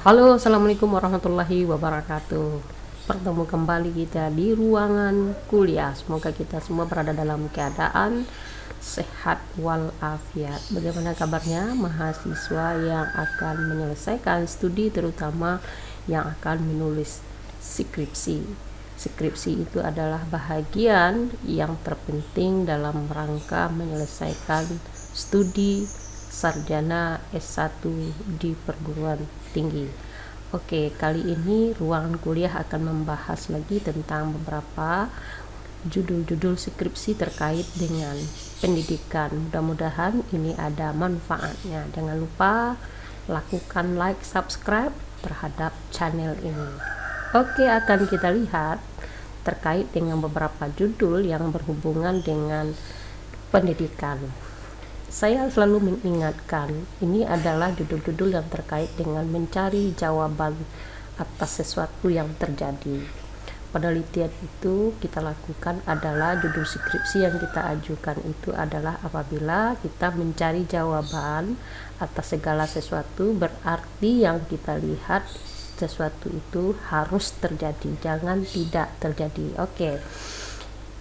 Halo, assalamualaikum warahmatullahi wabarakatuh. Bertemu kembali kita di ruangan kuliah. Semoga kita semua berada dalam keadaan sehat walafiat. Bagaimana kabarnya mahasiswa yang akan menyelesaikan studi, terutama yang akan menulis skripsi? Skripsi itu adalah bahagian yang terpenting dalam rangka menyelesaikan studi sarjana S1 di perguruan tinggi. Oke, kali ini ruangan kuliah akan membahas lagi tentang beberapa judul-judul skripsi terkait dengan pendidikan. Mudah-mudahan ini ada manfaatnya. Jangan lupa lakukan like, subscribe terhadap channel ini. Oke, akan kita lihat terkait dengan beberapa judul yang berhubungan dengan pendidikan. Saya selalu mengingatkan, ini adalah judul-judul yang terkait dengan mencari jawaban atas sesuatu yang terjadi. Penelitian itu kita lakukan adalah judul skripsi yang kita ajukan itu adalah apabila kita mencari jawaban atas segala sesuatu, berarti yang kita lihat sesuatu itu harus terjadi, jangan tidak terjadi. Oke.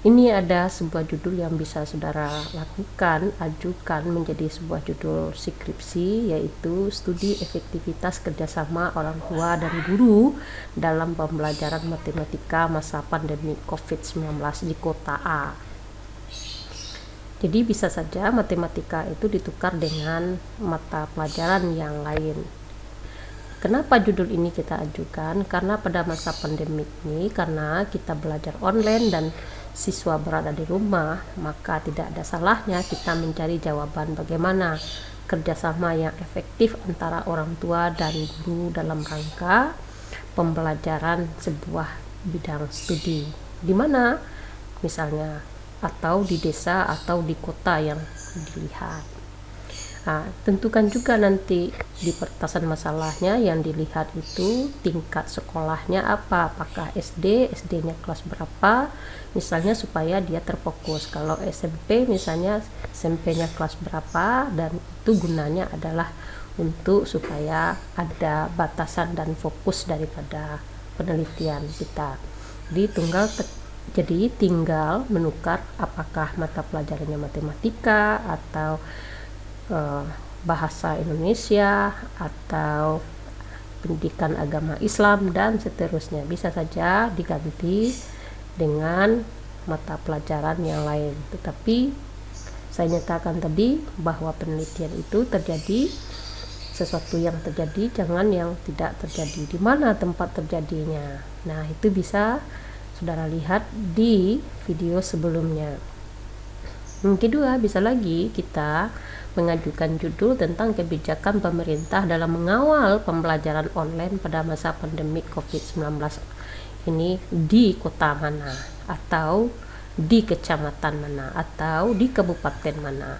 Ini ada sebuah judul yang bisa saudara lakukan, ajukan menjadi sebuah judul skripsi, yaitu studi efektivitas kerjasama orang tua dan guru dalam pembelajaran matematika masa pandemi COVID-19 di kota A. Jadi bisa saja matematika itu ditukar dengan mata pelajaran yang lain. Kenapa judul ini kita ajukan? Karena pada masa pandemik ini, karena kita belajar online dan siswa berada di rumah, maka tidak ada salahnya kita mencari jawaban bagaimana kerjasama yang efektif antara orang tua dan guru dalam rangka pembelajaran sebuah bidang studi. Di mana misalnya, atau di desa atau di kota yang dilihat. Nah, tentukan juga nanti di pertasan masalahnya yang dilihat itu tingkat sekolahnya apa, apakah SD-nya kelas berapa, misalnya supaya dia terfokus. Kalau SMP misalnya SMP-nya kelas berapa, dan itu gunanya adalah untuk supaya ada batasan dan fokus daripada penelitian kita. Jadi tinggal menukar apakah mata pelajarannya matematika atau bahasa Indonesia atau pendidikan agama Islam dan seterusnya. Bisa saja diganti dengan mata pelajaran yang lain, tetapi saya nyatakan tadi bahwa penelitian itu terjadi sesuatu yang terjadi, jangan yang tidak terjadi. Di mana tempat terjadinya? Nah, itu bisa saudara lihat di video sebelumnya. Yang kedua, bisa lagi kita mengajukan judul tentang kebijakan pemerintah dalam mengawal pembelajaran online pada masa pandemi COVID-19 ini di kota mana, atau di kecamatan mana, atau di kabupaten mana.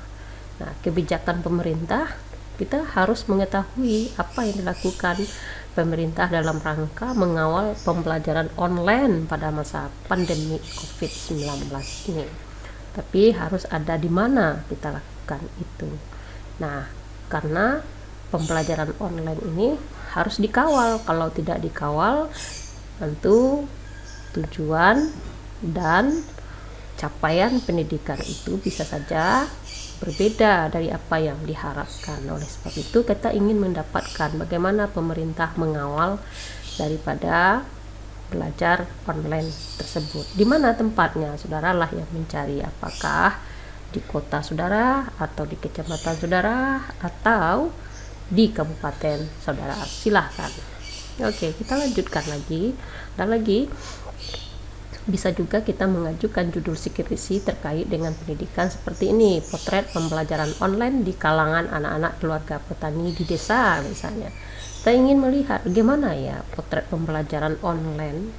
Nah, kebijakan pemerintah, kita harus mengetahui apa yang dilakukan pemerintah dalam rangka mengawal pembelajaran online pada masa pandemi COVID-19 ini. Tapi harus ada di mana kita lakukan itu. Nah, karena pembelajaran online ini harus dikawal. Kalau tidak dikawal, tentu tujuan dan capaian pendidikan itu bisa saja berbeda dari apa yang diharapkan. Oleh sebab itu, kita ingin mendapatkan bagaimana pemerintah mengawal daripada belajar online tersebut. Di mana tempatnya? Saudaralah yang mencari, apakah di kota saudara, atau di kecamatan saudara, atau di kabupaten saudara. Silahkan. Oke, kita lanjutkan lagi. Dan lagi bisa juga kita mengajukan judul skripsi terkait dengan pendidikan seperti ini, potret pembelajaran online di kalangan anak-anak keluarga petani di desa misalnya. Kita ingin melihat bagaimana ya potret pembelajaran online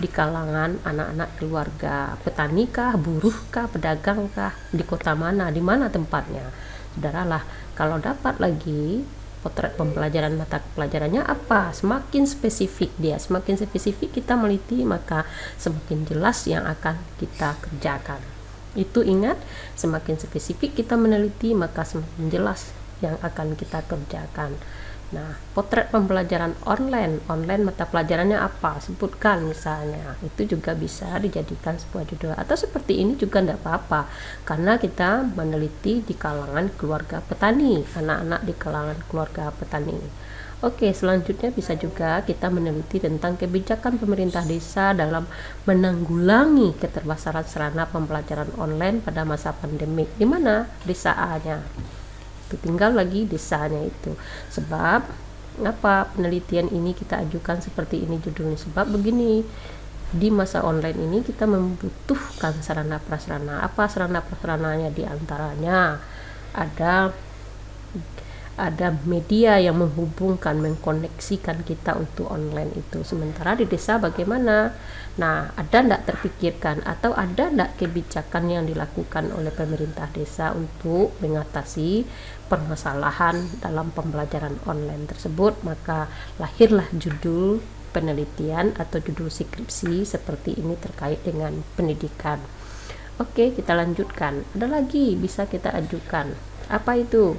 di kalangan anak-anak keluarga petani kah, buruh kah, pedagang kah, di kota mana, di mana tempatnya. Saudaralah, kalau dapat lagi potret pembelajaran mata pelajarannya apa, semakin spesifik dia, semakin spesifik kita meliti, maka semakin jelas yang akan kita kerjakan. Itu ingat, semakin spesifik kita meneliti, maka semakin jelas yang akan kita kerjakan. Nah, potret pembelajaran online, mata pelajarannya apa, sebutkan misalnya, itu juga bisa dijadikan sebuah judul. Atau seperti ini juga tidak apa-apa, karena kita meneliti di kalangan keluarga petani, anak-anak di kalangan keluarga petani. Oke, selanjutnya bisa juga kita meneliti tentang kebijakan pemerintah desa dalam menanggulangi keterbatasan sarana pembelajaran online pada masa pandemik. Di mana desa A-nya? Tinggal lagi desanya itu. Sebab apa penelitian ini kita ajukan seperti ini judulnya? Sebab begini, di masa online ini kita membutuhkan sarana prasarana. Apa sarana prasarananya? Di antaranya ada media yang menghubungkan, mengkoneksikan kita untuk online itu. Sementara di desa bagaimana? Nah, ada tidak terpikirkan atau ada tidak kebijakan yang dilakukan oleh pemerintah desa untuk mengatasi permasalahan dalam pembelajaran online tersebut? Maka lahirlah judul penelitian atau judul skripsi seperti ini terkait dengan pendidikan. Oke, kita lanjutkan. Ada lagi bisa kita ajukan. Apa itu?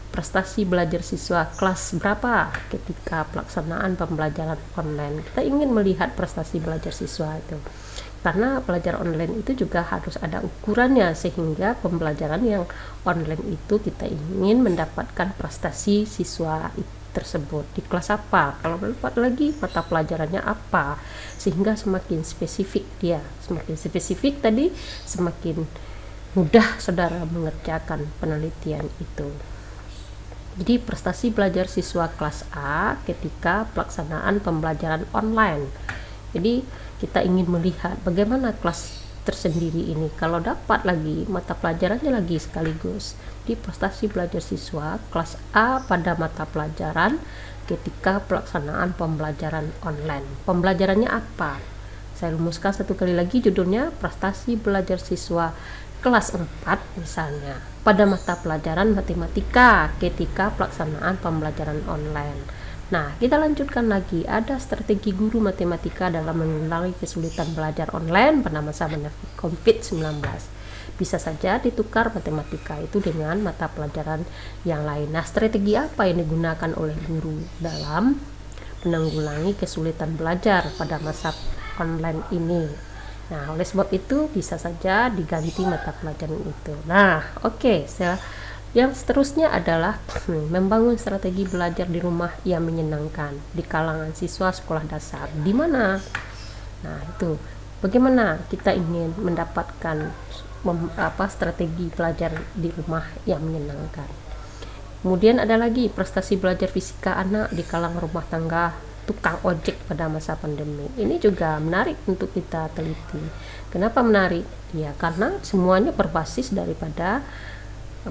Prestasi belajar siswa kelas berapa ketika pelaksanaan pembelajaran online. Kita ingin melihat prestasi belajar siswa itu, karena belajar online itu juga harus ada ukurannya, sehingga pembelajaran yang online itu kita ingin mendapatkan prestasi siswa tersebut di kelas apa, kalau dapat lagi mata pelajarannya apa, sehingga semakin spesifik dia, semakin spesifik tadi semakin mudah saudara mengerjakan penelitian itu. Jadi prestasi belajar siswa kelas A ketika pelaksanaan pembelajaran online. Jadi kita ingin melihat bagaimana kelas tersendiri ini, kalau dapat lagi mata pelajarannya lagi sekaligus. Di prestasi belajar siswa kelas A pada mata pelajaran ketika pelaksanaan pembelajaran online. Pembelajarannya apa? Saya rumuskan satu kali lagi judulnya, prestasi belajar siswa kelas 4 misalnya pada mata pelajaran matematika ketika pelaksanaan pembelajaran online. Nah, kita lanjutkan lagi, ada strategi guru matematika dalam mengulangi kesulitan belajar online pada masa COVID-19. Bisa saja ditukar matematika itu dengan mata pelajaran yang lain. Nah, strategi apa yang digunakan oleh guru dalam menanggulangi kesulitan belajar pada masa online ini? Nah, oleh sebab itu bisa saja diganti mata pelajaran itu. Nah, oke. Yang seterusnya adalah membangun strategi belajar di rumah yang menyenangkan di kalangan siswa sekolah dasar. Di mana? Nah, itu bagaimana kita ingin mendapatkan strategi belajar di rumah yang menyenangkan. Kemudian ada lagi prestasi belajar fisika anak di kalangan rumah tangga tukang ojek pada masa pandemi. Ini juga menarik untuk kita teliti. Kenapa menarik? Ya, karena semuanya berbasis daripada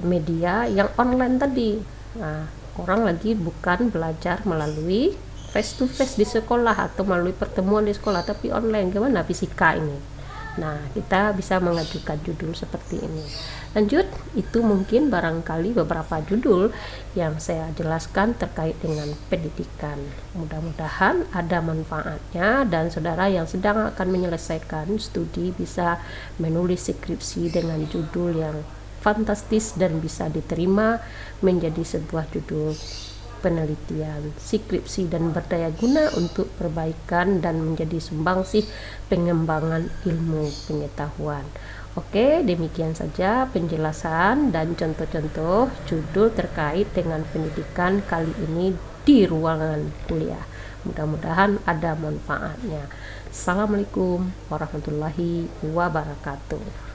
media yang online tadi. Nah, orang lagi bukan belajar melalui face to face di sekolah atau melalui pertemuan di sekolah, tapi online. Gimana fisika ini? Nah, kita bisa mengajukan judul seperti ini. Lanjut, itu mungkin barangkali beberapa judul yang saya jelaskan terkait dengan pendidikan. Mudah-mudahan ada manfaatnya, dan saudara yang sedang akan menyelesaikan studi bisa menulis skripsi dengan judul yang fantastis dan bisa diterima menjadi sebuah judul penelitian, skripsi, dan berdaya guna untuk perbaikan dan menjadi sumbangsih pengembangan ilmu pengetahuan. Oke, demikian saja penjelasan dan contoh-contoh judul terkait dengan pendidikan kali ini di ruangan kuliah. Mudah-mudahan ada manfaatnya. Assalamualaikum warahmatullahi wabarakatuh.